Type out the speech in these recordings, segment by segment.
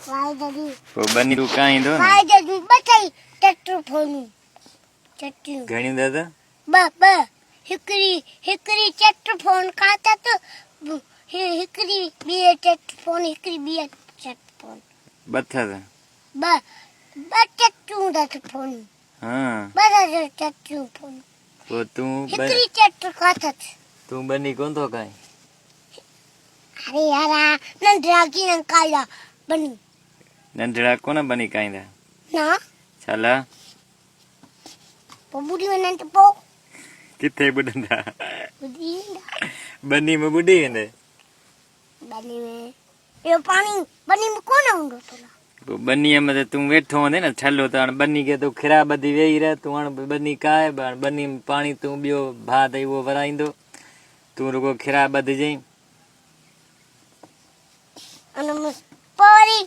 Y दादी पो बनी तू काई दो ना वाई दादी बचाई ट्रैक्टर फोन चट्टी घणी दादा ब हिकरी ट्रैक्टर फोन खाता तो हिकरी बी ट्रैक्टर फोन हिकरी बी ट्रैक्टर फोन बथा था ब ट्रैक्टर दा फोन हां बदा ट्रैक्टर फोन पो तू हिकरी ट्रैक्टर खाता तू बनी कोन तो काई अरे यारा नंदरा की काला बनी नंढड़ा कोन बनी काईंदा ना छाला पो बुढ़ी वने तो पो किथे बुडंदा बुढ़ी बनी में बुडी वेंदे बनी में यो पानी बनी में कोन हुंदो तोला पो बनी में तो तू वेठो होंदे ना छलो तो हाणे बनी के तू खिरा बदी वेही रह तू हाणे बनी काए बनी में पानी तू बियो भा दई वो वराईंदो तू रुगो खिरा बदी जई अनम परी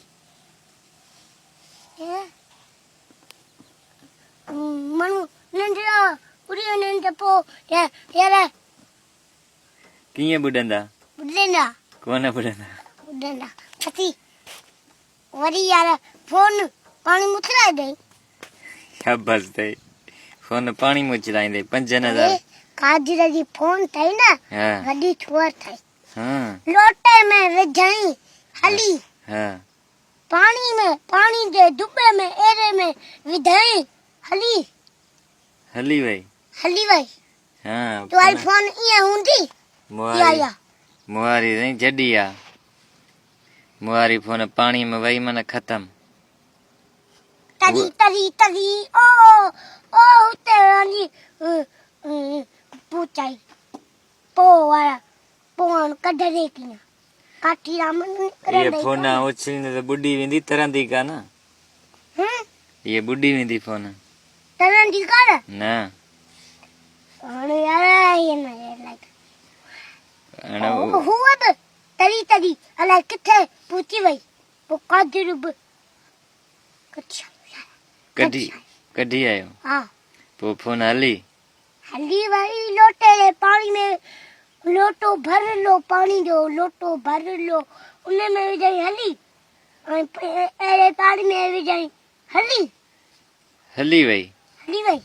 मनु नंदरा बुढ़ी वने तो पो यारा किए बुडंदा बुढ़ेना कोन बुडंदा बुढ़ेना छती वरी यारा फोन पानी मुथरा दे शाबाश दे फोन पानी में चलाईंदे 5000 काजरा जी फोन थई ना हां वडी छोर थई हां लोटे में विझाई हली हां पानी दे दुबे में एरे में विधाई हली भाई हां तो आईफोन ये हुंदी या मुहारी नहीं जडिया मुहारी फोन पानी में वही मन खत्म तरी ओ उते वाली पूछाई पो वाला पोन कढरे की काटी रामन ये फोन उछलने तो बुड्ढी वेंदी तरंदी का ना ये बुड्ढी वेंदी फोन तरंदी का ना अरे यार ये ना लाइक अने हुआ तो तरी अला किथे पूछी भाई वो काजरूब कढ़ी आयो हां पो फोन हली भाई लोटे ले पानी में लोटो भर लो पानी जो लोटो भर लो उन्हें में विजाई हली एरे पानी में विजाई हली भाई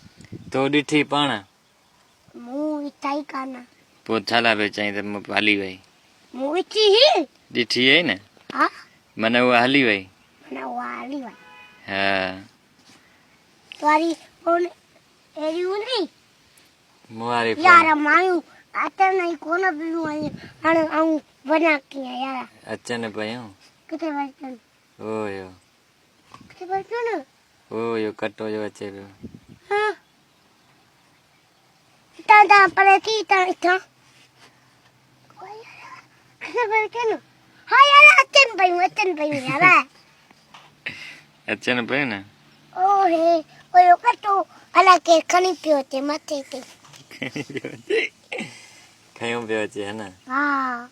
तो डिठी पाना मु इताई काना पो छाला पे चाहिए तो हली भाई मु इची ही डिठी है ना हां मने वो हली भाई हली भाई हां तुम्हारी फोन एरी उंदी मुहारी फोन यार मायू आता नहीं कोन बिलू आई अन आऊं बना के यार अचन पयो किथे बचन ओयो किथे बचन ओयो कटो जो अचे पियो हां तादा पर थी ता इथा किथे बचन हां यार अचन पयो यार अचन पयो ना ओ हे ओयो कटो अला के खनी पियो ते मथे ते खयो पियो अचे है ना हां